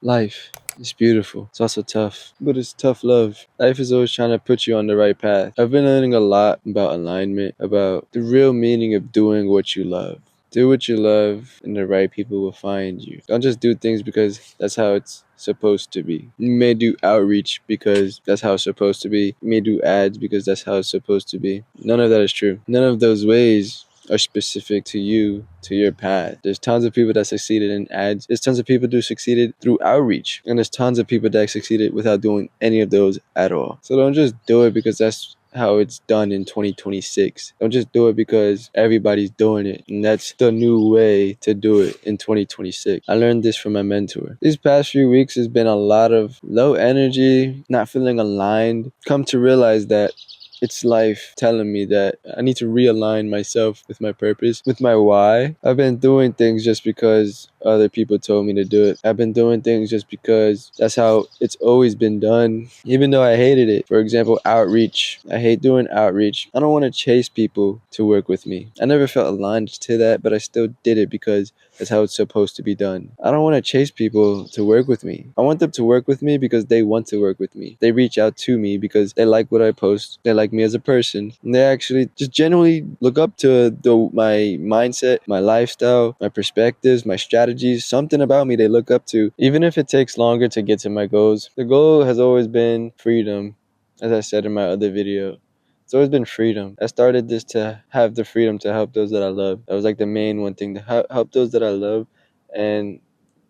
Life is beautiful. It's also tough, but it's tough love. Life is always trying to put you on the right path. I've been learning a lot about alignment, about the real meaning of doing what you love. Do what you love, and the right people will find you. Don't just do things because that's how it's supposed to be. You may do outreach because that's how it's supposed to be. You may do ads because that's how it's supposed to be. None of that is true. None of those ways are specific to you, to your path. There's tons of people that succeeded in ads. There's tons of people who succeeded through outreach. And there's tons of people that succeeded without doing any of those at all. So don't just do it because that's how it's done in 2026. Don't just do it because everybody's doing it. And that's the new way to do it in 2026. I learned this from my mentor. These past few weeks has been a lot of low energy, not feeling aligned. Come to realize that it's life telling me that I need to realign myself with my purpose, with my why. I've been doing things just because other people told me to do it. I've been doing things just because that's how it's always been done, even though I hated it. For example, outreach. I hate doing outreach. I don't want to chase people to work with me. I never felt aligned to that, but I still did it because that's how it's supposed to be done. I don't want to chase people to work with me. I want them to work with me because they want to work with me. They reach out to me because they like what I post. They like me as a person. And they actually just genuinely look up to my mindset, my lifestyle, my perspectives, my strategies, something about me they look up to. Even if it takes longer to get to my goals. The goal has always been freedom, as I said in my other video. It's always been freedom. I started this to have the freedom to help those that I love. That was like the main one thing, to help those that I love and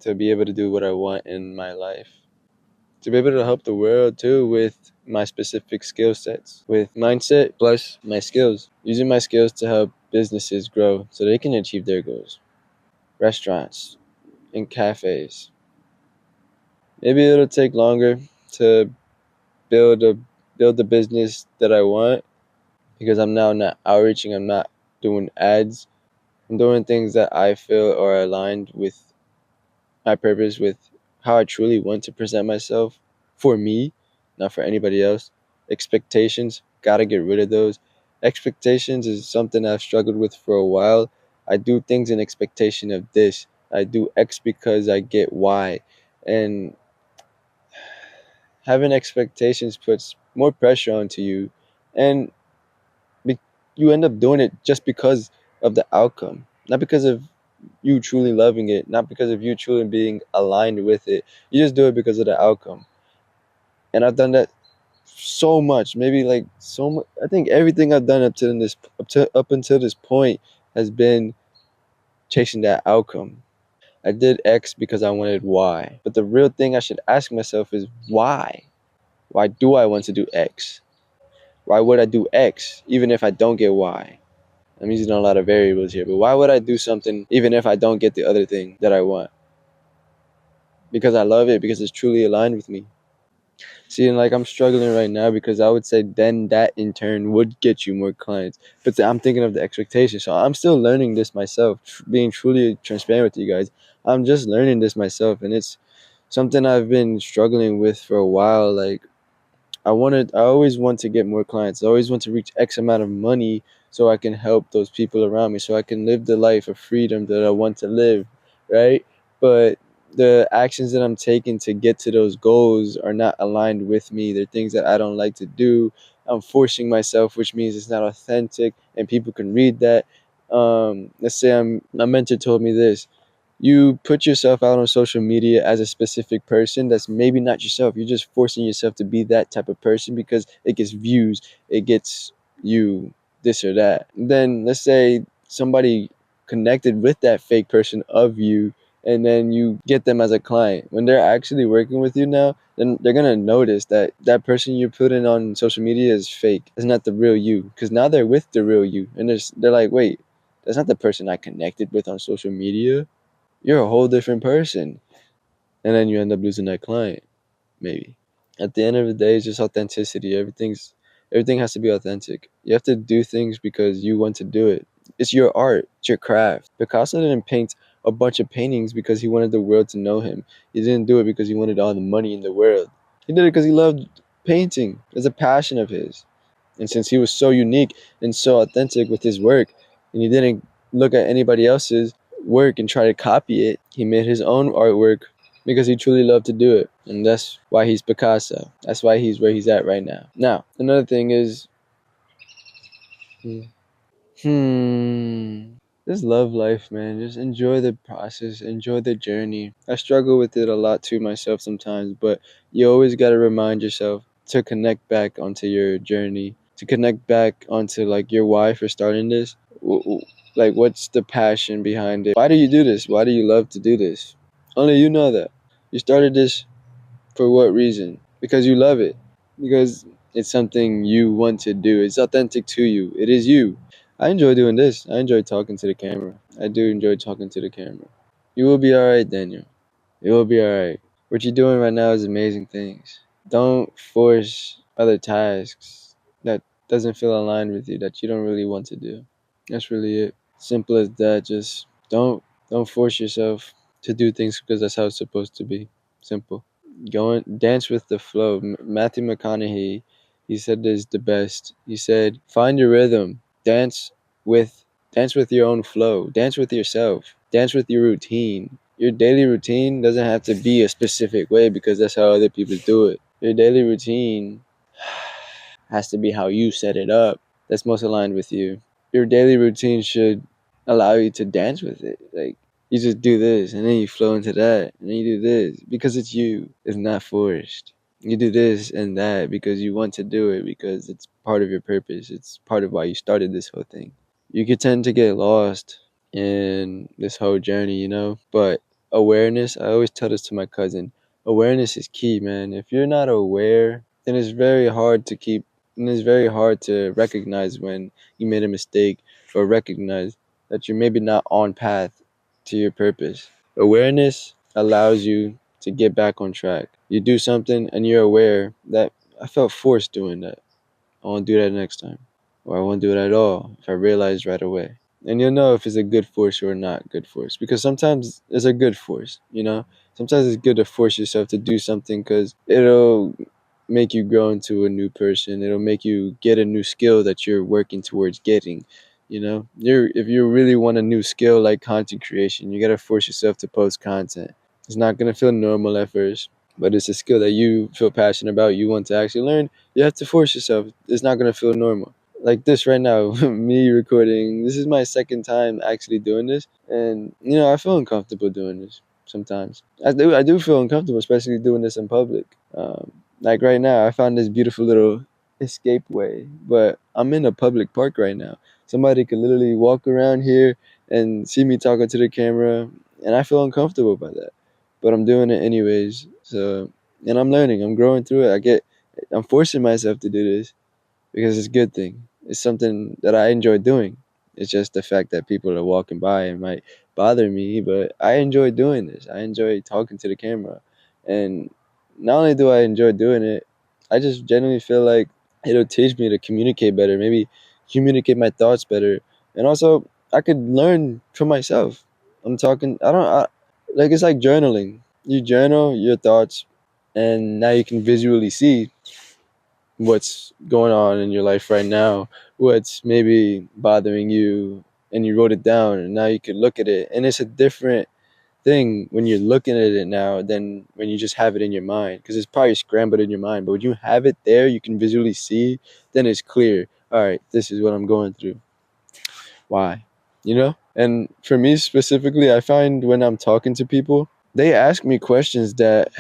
to be able to do what I want in my life. To be able to help the world too with my specific skill sets, with mindset plus my skills. Using my skills to help businesses grow so they can achieve their goals. Restaurants and cafes. Maybe it'll take longer to build a build the business that I want because I'm now not outreaching, I'm not doing ads. I'm doing things that I feel are aligned with my purpose, with how I truly want to present myself for me, not for anybody else. Expectations, gotta get rid of those. Expectations is something I've struggled with for a while. I do things in expectation of this. I do X because I get Y. And having expectations puts more pressure onto you. And be- you end up doing it just because of the outcome, not because of you truly loving it, not because of you truly being aligned with it. You just do it because of the outcome. And I've done that so much, maybe like so much. I think everything I've done up until this point has been chasing that outcome. I did X because I wanted Y, but the real thing I should ask myself is why? Why do I want to do X? Why would I do X even if I don't get Y? I'm using a lot of variables here, but why would I do something even if I don't get the other thing that I want? Because I love it, because it's truly aligned with me. See, and like I'm struggling right now because I would say then that in turn would get you more clients. But I'm thinking of the expectation. So I'm still learning this myself, being truly transparent with you guys. I'm just learning this myself, and it's something I've been struggling with for a while. Like I always want to get more clients. I always want to reach X amount of money so I can help those people around me, so I can live the life of freedom that I want to live, right? But the actions that I'm taking to get to those goals are not aligned with me. They're things that I don't like to do. I'm forcing myself, which means it's not authentic, and people can read that. Let's say my mentor told me this: you put yourself out on social media as a specific person that's maybe not yourself. You're just forcing yourself to be that type of person because it gets views, it gets you this or that. Then let's say somebody connected with that fake person of you, and then you get them as a client. When they're actually working with you now, then they're gonna notice that that person you're putting on social media is fake. It's not the real you, because now they're with the real you, and they're like, wait, that's not the person I connected with on social media. You're a whole different person. And then you end up losing that client, maybe. At the end of the day, it's just authenticity. Everything has to be authentic. You have to do things because you want to do it. It's your art, it's your craft. Picasso didn't paint a bunch of paintings because he wanted the world to know him. He didn't do it because he wanted all the money in the world. He did it because he loved painting. It's a passion of his. And since he was so unique and so authentic with his work, and he didn't look at anybody else's work and try to copy it, he made his own artwork because he truly loved to do it. And that's why he's Picasso. That's why he's where he's at right now. Now, another thing is, just love life, man. Just enjoy the process, enjoy the journey. I struggle with it a lot too myself sometimes, but you always got to remind yourself to connect back onto your journey, to connect back onto like your why for starting this. Like, what's the passion behind it? Why do you do this? Why do you love to do this? Only you know that. You started this for what reason? Because you love it. Because it's something you want to do. It's authentic to you. It is you. I enjoy doing this. I enjoy talking to the camera. I do enjoy talking to the camera. You will be alright, Daniel. You will be alright. What you're doing right now is amazing things. Don't force other tasks that doesn't feel aligned with you, that you don't really want to do. That's really it. Simple as that. Just don't force yourself to do things because that's how it's supposed to be. Simple. Go and dance with the flow. Matthew McConaughey, he said this the best. He said, "Find your rhythm. With dance with your own flow. Dance with yourself. Dance with your routine. Your daily routine doesn't have to be a specific way because that's how other people do it. Your daily routine has to be how you set it up. That's most aligned with you. Your daily routine should allow you to dance with it. Like, you just do this and then you flow into that and then you do this because it's you. It's not forced. You do this and that because you want to do it, because it's part of your purpose. It's part of why you started this whole thing. You could tend to get lost in this whole journey, but awareness, I always tell this to my cousin, awareness is key, man. If you're not aware, then it's very hard to keep, and it's very hard to recognize when you made a mistake, or recognize that you're maybe not on path to your purpose. Awareness allows you to get back on track. You do something and you're aware that I felt forced doing that. I won't do that next time. Or I won't do it at all if I realize right away. And you'll know if it's a good force or not good force. Because sometimes it's a good force. Sometimes it's good to force yourself to do something because it'll make you grow into a new person. It'll make you get a new skill that you're working towards getting. If you really want a new skill like content creation, you gotta force yourself to post content. It's not gonna feel normal at first, but it's a skill that you feel passionate about, you want to actually learn. You have to force yourself. It's not gonna feel normal. Like this right now, me recording. This is my second time actually doing this, and I feel uncomfortable doing this sometimes. I do feel uncomfortable, especially doing this in public. Like right now, I found this beautiful little escape way, but I'm in a public park right now. Somebody could literally walk around here and see me talking to the camera, and I feel uncomfortable by that. But I'm doing it anyways. So, and I'm learning. I'm growing through it. I'm forcing myself to do this because it's a good thing. It's something that I enjoy doing. It's just the fact that people are walking by and might bother me, but I enjoy doing this. I enjoy talking to the camera. And not only do I enjoy doing it, I just genuinely feel like it'll teach me to communicate better, maybe communicate my thoughts better. And also, I could learn from myself. I'm talking, like, it's like journaling. You journal your thoughts, and now you can visually see what's going on in your life right now, what's maybe bothering you, and you wrote it down, and now you can look at it. And it's a different thing when you're looking at it now than when you just have it in your mind, because it's probably scrambled in your mind. But when you have it there, you can visually see, then it's clear. All right, this is what I'm going through. Why? And for me specifically, I find when I'm talking to people, they ask me questions that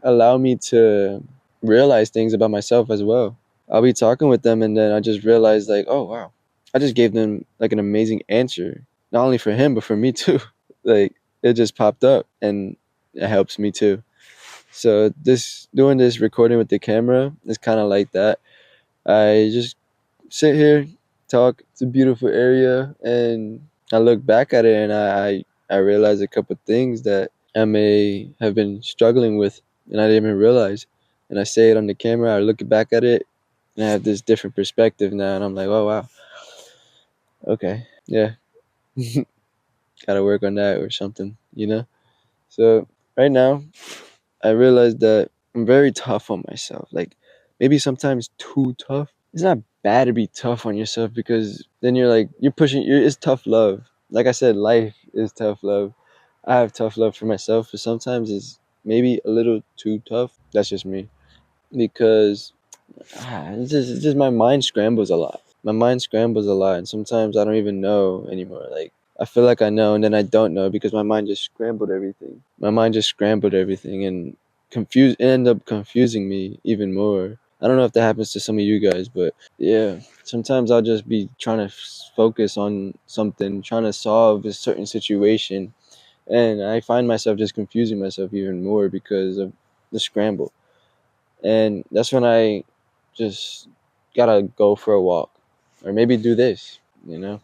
allow me to realize things about myself as well. I'll be talking with them and then I just realize, like, oh wow, I just gave them like an amazing answer, not only for him but for me too. Like, it just popped up and it helps me too. So this doing this recording with the camera is kind of like that. I just sit here, talk. It's a beautiful area, and I look back at it and I realize a couple things that I may have been struggling with and I didn't even realize. And I say it on the camera. I look back at it and I have this different perspective now, and I'm like, oh wow, okay, yeah, gotta work on that or something. So right now, I realize that I'm very tough on myself. Like, maybe sometimes too tough. It's not bad to be tough on yourself, because then you're like, you're pushing. It's tough love. Like I said, life is tough love. I have tough love for myself, but sometimes maybe a little too tough. That's just me. Because it's just my mind scrambles a lot. My mind scrambles a lot, and sometimes I don't even know anymore. Like I feel like I know, and then I don't know because my mind just scrambled everything. My mind just scrambled everything and end up confusing me even more. I don't know if that happens to some of you guys, but yeah, sometimes I'll just be trying to focus on something, trying to solve a certain situation, and I find myself just confusing myself even more because of the scramble. And that's when I just gotta go for a walk or maybe do this, you know.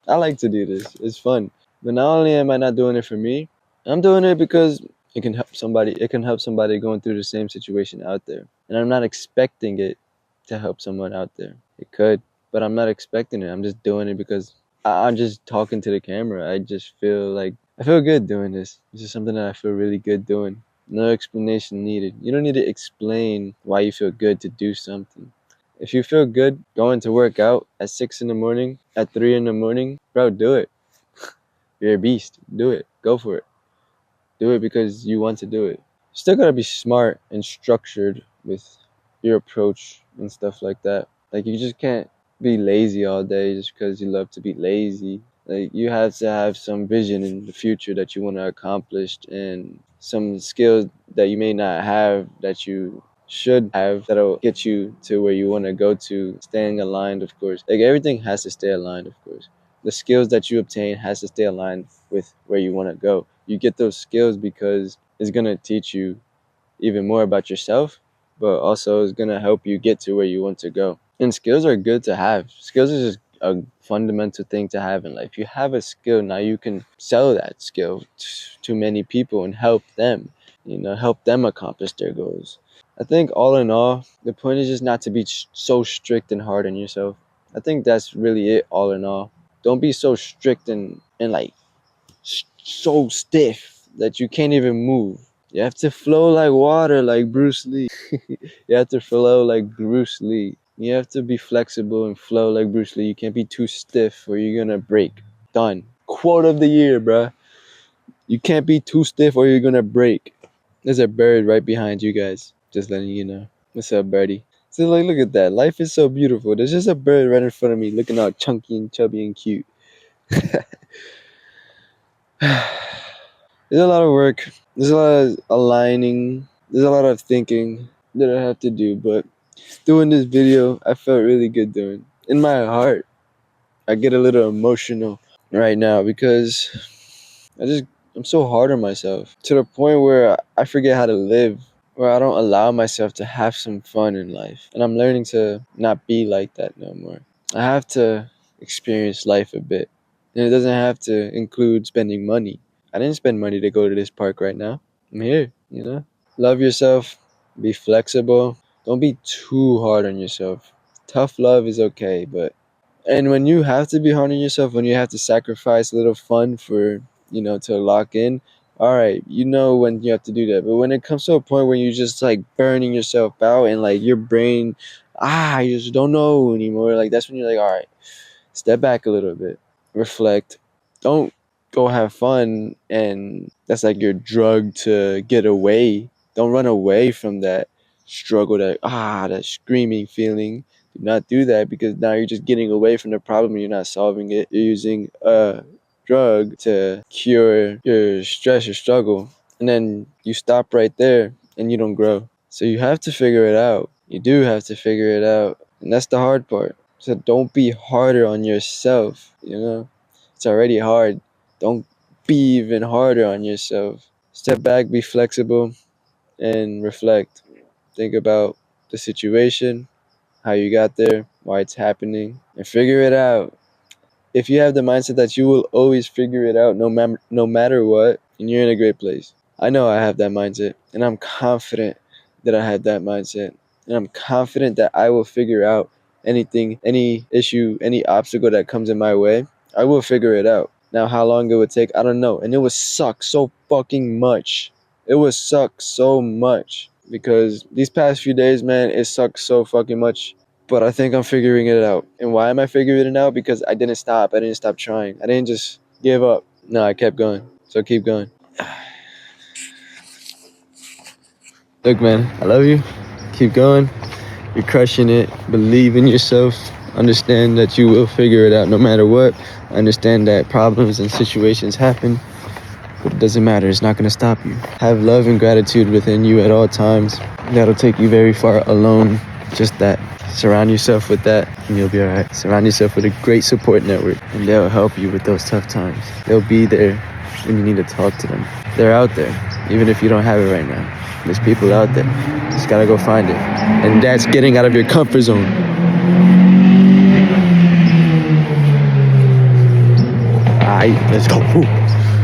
I like to do this. It's fun. But not only am I not doing it for me, I'm doing it because it can help somebody. It can help somebody going through the same situation out there. And I'm not expecting it to help someone out there. It could, but I'm not expecting it. I'm just doing it because I'm just talking to the camera. I just feel like I feel good doing this. This is something that I feel really good doing. No explanation needed. You don't need to explain why you feel good to do something. If you feel good going to work out at 6 in the morning, at 3 in the morning, bro, do it. You're a beast. Do it. Go for it. Do it because you want to do it. Still gotta be smart and structured with your approach and stuff like that. Like you just can't be lazy all day just because you love to be lazy. Like you have to have some vision in the future that you want to accomplish and some skills that you may not have that you should have that'll get you to where you want to go to, staying aligned, of course. Like everything has to stay aligned, of course. The skills that you obtain has to stay aligned with where you want to go. You get those skills because it's going to teach you even more about yourself, but also it's going to help you get to where you want to go. And skills are good to have. Skills is just a fundamental thing to have in life. If you have a skill, now you can sell that skill to many people and help them, help them accomplish their goals. I think all in all, the point is just not to be so strict and hard on yourself. I think that's really it all in all. Don't be so strict and like so stiff that you can't even move. You have to flow like water, like Bruce Lee. You have to flow like Bruce Lee. You have to be flexible and flow like Bruce Lee. You can't be too stiff or you're gonna break. Done. Quote of the year, bruh. You can't be too stiff or you're gonna break. There's a bird right behind you guys. Just letting you know. What's up, birdie? So like, look at that. Life is so beautiful. There's just a bird right in front of me, looking all chunky and chubby and cute. There's a lot of work. There's a lot of aligning. There's a lot of thinking that I have to do. But doing this video, I felt really good doing. In my heart, I get a little emotional right now because I just I'm so hard on myself to the point where I forget how to live, where I don't allow myself to have some fun in life. And I'm learning to not be like that no more. I have to experience life a bit. And it doesn't have to include spending money. I didn't spend money to go to this park right now. I'm here. Love yourself, be flexible. Don't be too hard on yourself. Tough love is okay, but and when you have to be hard on yourself, when you have to sacrifice a little fun for, to lock in, all right, you know when you have to do that. But when it comes to a point where you're just like burning yourself out and like your brain, you just don't know anymore, like that's when you're like, all right, step back a little bit, reflect. Don't go have fun and that's like your drug to get away. Don't run away from that struggle, that screaming feeling. Do not do that because now you're just getting away from the problem and you're not solving it. You're using a drug to cure your stress or struggle. And then you stop right there and you don't grow. So you have to figure it out. You do have to figure it out. And that's the hard part. So don't be harder on yourself. It's already hard. Don't be even harder on yourself. Step back, be flexible, and reflect. Think about the situation, how you got there, why it's happening, and figure it out. If you have the mindset that you will always figure it out no matter what, and you're in a great place. I know I have that mindset, and I'm confident that I have that mindset. And I'm confident that I will figure out anything, any issue, any obstacle that comes in my way. I will figure it out. Now, how long it would take, I don't know. And it would suck so fucking much. It would suck so much because these past few days, man, it sucks so fucking much. But I think I'm figuring it out. And why am I figuring it out? Because I didn't stop. I didn't stop trying. I didn't just give up. No, I kept going. So keep going. Look, man, I love you. Keep going. You're crushing it. Believe in yourself. Understand that you will figure it out no matter what. Understand that problems and situations happen, but it doesn't matter. It's not going to stop you. Have love and gratitude within you at all times. That'll take you very far alone. Just that. Surround yourself with that and you'll be all right. Surround yourself with a great support network and they'll help you with those tough times. They'll be there when you need to talk to them. They're out there, even if you don't have it right now. There's people out there. Just gotta go find it. And that's getting out of your comfort zone. All right, let's go. Woo.